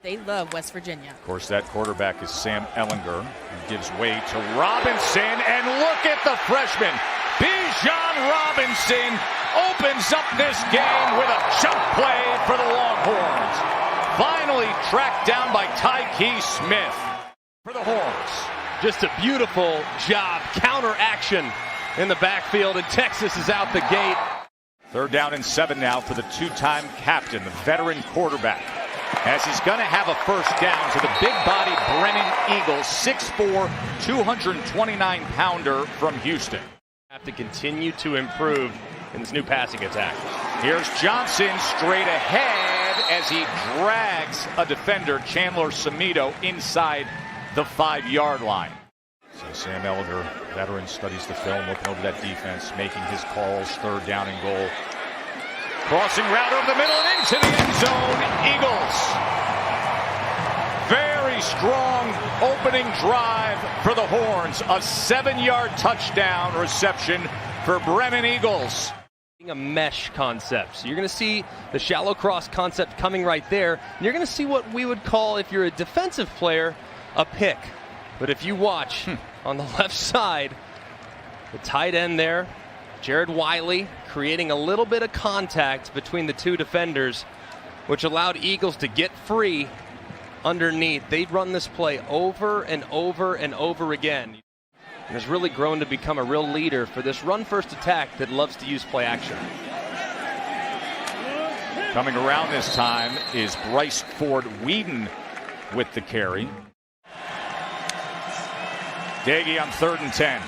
They love West Virginia. Of course, that quarterback is Sam Ehlinger, who gives way to Robinson, and look at the freshman. Bijan Robinson opens up this game with a jump play for the Longhorns. Finally tracked down by Tyke Smith for the Horns. Just a beautiful job, counter action in the backfield, and Texas is out the gate. 3rd down and 7 now for the two-time captain, the veteran quarterback, as he's going to have a first down to the big-body Brennan Eagles, 6'4", 229-pounder from Houston. Have to continue to improve in this new passing attack. Here's Johnson straight ahead as he drags a defender, Chandler Samito, inside the 5-yard line. So Sam Ehlinger, veteran, studies the film, looking over that defense, making his calls, 3rd down and goal. Crossing route over the middle and into the end zone. Eagles. Very strong opening drive for the Horns. A 7-yard touchdown reception for Brennan Eagles. A mesh concept. So you're going to see the shallow cross concept coming right there. And you're going to see what we would call, if you're a defensive player, a pick. But if you watch on the left side, the tight end there, Jared Wiley, creating a little bit of contact between the two defenders, which allowed Eagles to get free underneath. They'd run this play over and over and over again. And has really grown to become a real leader for this run-first attack that loves to use play action. Coming around this time is Bryce Ford Whedon with the carry. Daggy on 3rd and 10.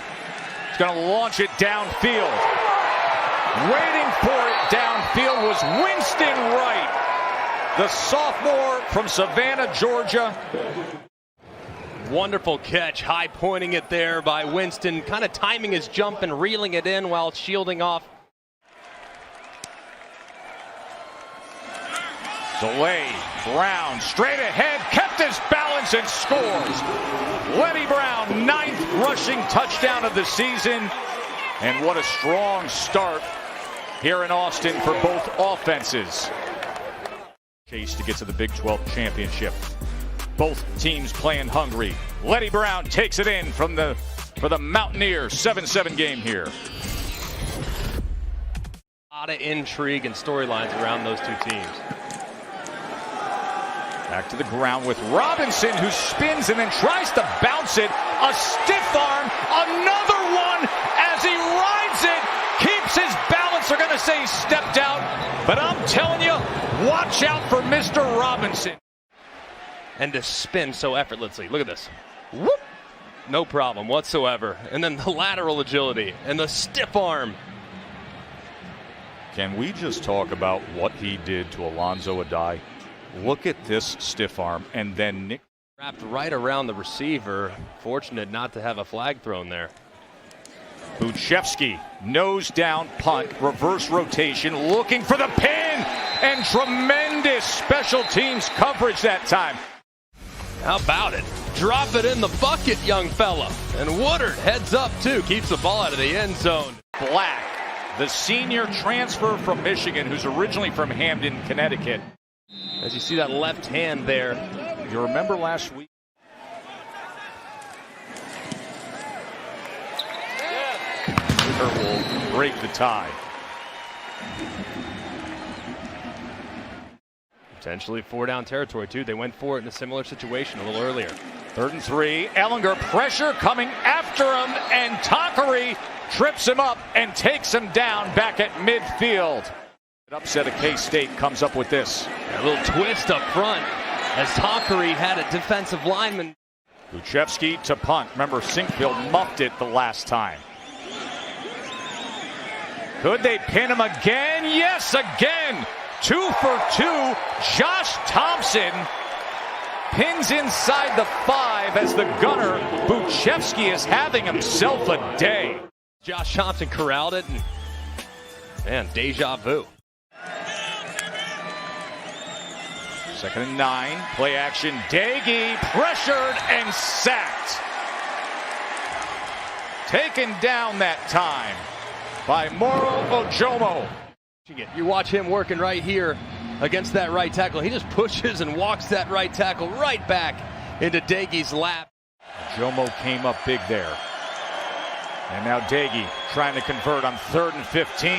He's going to launch it downfield. Waiting for it downfield was Winston Wright, the sophomore from Savannah, Georgia. Wonderful catch, high pointing it there by Winston, kind of timing his jump and reeling it in while shielding off. Delay, Brown straight ahead, kept his balance and scores. Lenny Brown, 9th rushing touchdown of the season. And what a strong start here in Austin for both offenses. Case to get to the Big 12 championship. Both teams playing hungry. Lenny Brown takes it in for the Mountaineers. 7-7 game here. A lot of intrigue and storylines around those two teams. Back to the ground with Robinson, who spins and then tries to bounce it. A stiff arm, another one as he rides it, keeps his balance. They're going to say he stepped out, but I'm telling you, watch out for Mr. Robinson. And to spin so effortlessly. Look at this. Whoop! No problem whatsoever. And then the lateral agility and the stiff arm. Can we just talk about what he did to Alonzo Adai? Look at this stiff arm, and then Nick wrapped right around the receiver. Fortunate not to have a flag thrown there. Buchevsky, nose down punt, reverse rotation, looking for the pin, and tremendous special teams coverage that time. How about it? Drop it in the bucket, young fella. And Woodard heads up too, keeps the ball out of the end zone. Black, the senior transfer from Michigan, who's originally from Hamden, Connecticut. As you see that left hand there. You remember last week? Will break the tie. Potentially 4-down territory too. They went for it in a similar situation a little earlier. 3rd and 3. Ehlinger pressure coming after him, and Takari trips him up and takes him down back at midfield. Upset of K-State comes up with this. A little twist up front as Takari had a defensive lineman. Buchevsky to punt. Remember, Sinkfield muffed it the last time. Could they pin him again? Yes, again. 2 for 2. Josh Thompson pins inside the 5 as the gunner. Buchevsky is having himself a day. Josh Thompson corralled it, and man, deja vu. 2nd and 9. Play action. Daggy pressured and sacked. Taken down that time by Moro Ojomo. You watch him working right here against that right tackle. He just pushes and walks that right tackle right back into Daege's lap. Jomo came up big there. And now Daege trying to convert on 3rd and 15.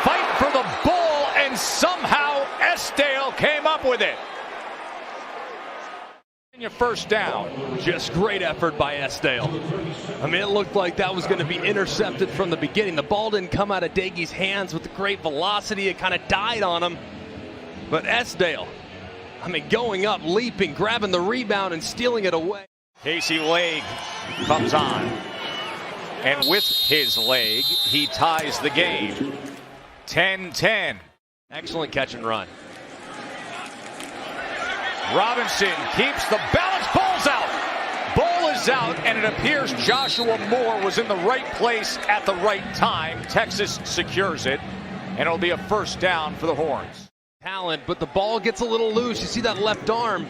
Fight for the ball, and somehow Esdale came up with it. Your first down. Just great effort by Esdale. I mean, it looked like that was going to be intercepted from the beginning. The ball didn't come out of Daege's hands with great velocity. It kind of died on him. But Esdale, I mean, going up, leaping, grabbing the rebound and stealing it away. Casey leg comes on. And with his leg, he ties the game. 10-10. Excellent catch and run. Robinson keeps the balance. Ball's out. Ball is out, and it appears Joshua Moore was in the right place at the right time. Texas secures it, and it'll be a first down for the Horns. Talent, but the ball gets a little loose. You see that left arm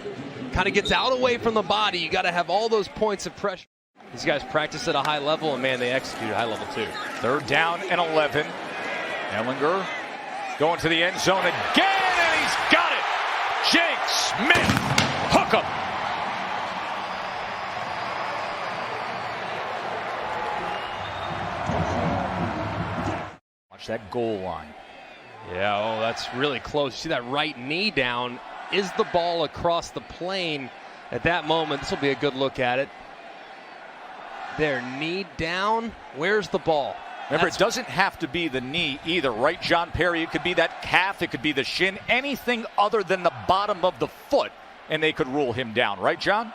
kind of gets out away from the body. You got to have all those points of pressure. These guys practice at a high level, and man, they execute at a high level too. 3rd down and 11. Ehlinger going to the end zone again, and he's got it. Jake Smith, hook 'em. Watch that goal line. Yeah, oh, that's really close. See that right knee down. Is the ball across the plane at that moment? This will be a good look at it. There, knee down. Where's the ball? Remember, it doesn't have to be the knee either, right, John Perry? It could be that calf, it could be the shin, anything other than the bottom of the foot, and they could rule him down, right, John?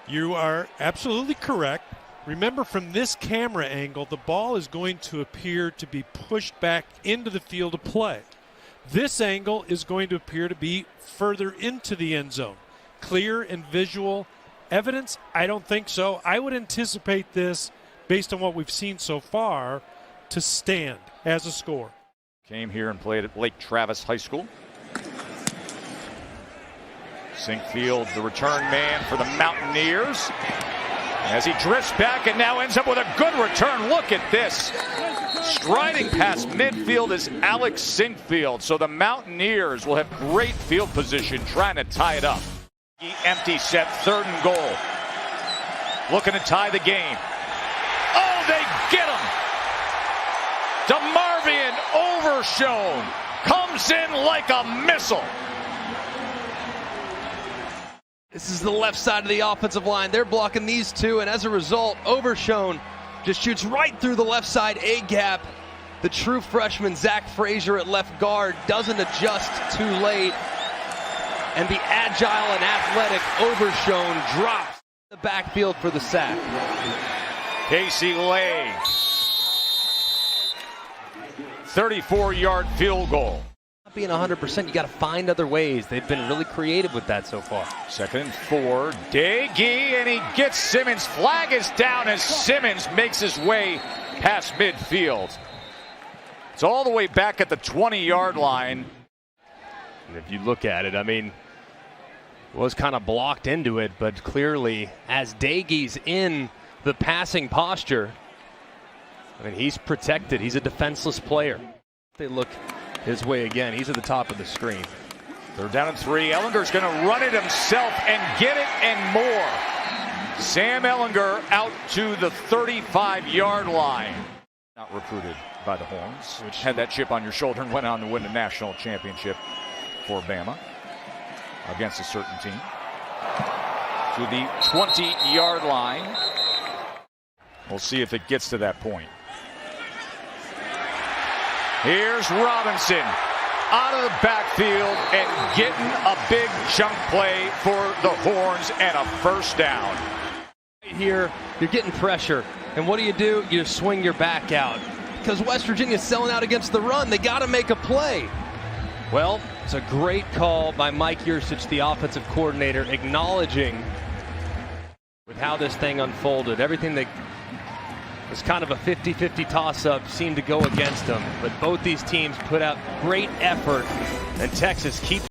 You are absolutely correct. Remember, from this camera angle, the ball is going to appear to be pushed back into the field of play. This angle is going to appear to be further into the end zone. Clear and visual evidence? I don't think so. I would anticipate this, based on what we've seen so far, to stand as a score. Came here and played at Lake Travis High School. Sinkfield, the return man for the Mountaineers. As he drifts back and now ends up with a good return. Look at this. Striding past midfield is Alex Sinkfield. So the Mountaineers will have great field position trying to tie it up. Empty set, 3rd and goal. Looking to tie the game. Oh, they get him. DeMarvion Overshown comes in like a missile. This is the left side of the offensive line. They're blocking these two, and as a result, Overshown just shoots right through the left side A gap. The true freshman, Zach Frazier at left guard, doesn't adjust too late. And the agile and athletic Overshown drops the backfield for the sack. Casey Lay. 34-yard field goal. Not being 100%, you got to find other ways. They've been really creative with that so far. 2nd and 4. Daege, and he gets Simmons. Flag is down as Simmons makes his way past midfield. It's all the way back at the 20-yard line. And if you look at it, I mean, was kind of blocked into it, but clearly as Daege's in the passing posture, I mean, he's protected. He's a defenseless player. They look his way again. He's at the top of the screen. 3rd down and 3. Ellinger's going to run it himself and get it and more. Sam Ehlinger out to the 35-yard line. Not recruited by the Horns, which had that chip on your shoulder and went on to win the national championship for Bama against a certain team. To the 20-yard line. We'll see if it gets to that point. Here's Robinson out of the backfield and getting a big chunk play for the Horns and a first down. Here, you're getting pressure. And what do? You swing your back out. Because West Virginia's selling out against the run. They got to make a play. Well, it's a great call by Mike Yurcich, the offensive coordinator, acknowledging with how this thing unfolded. Everything that was kind of a 50-50 toss-up seemed to go against them. But both these teams put out great effort, and Texas keeps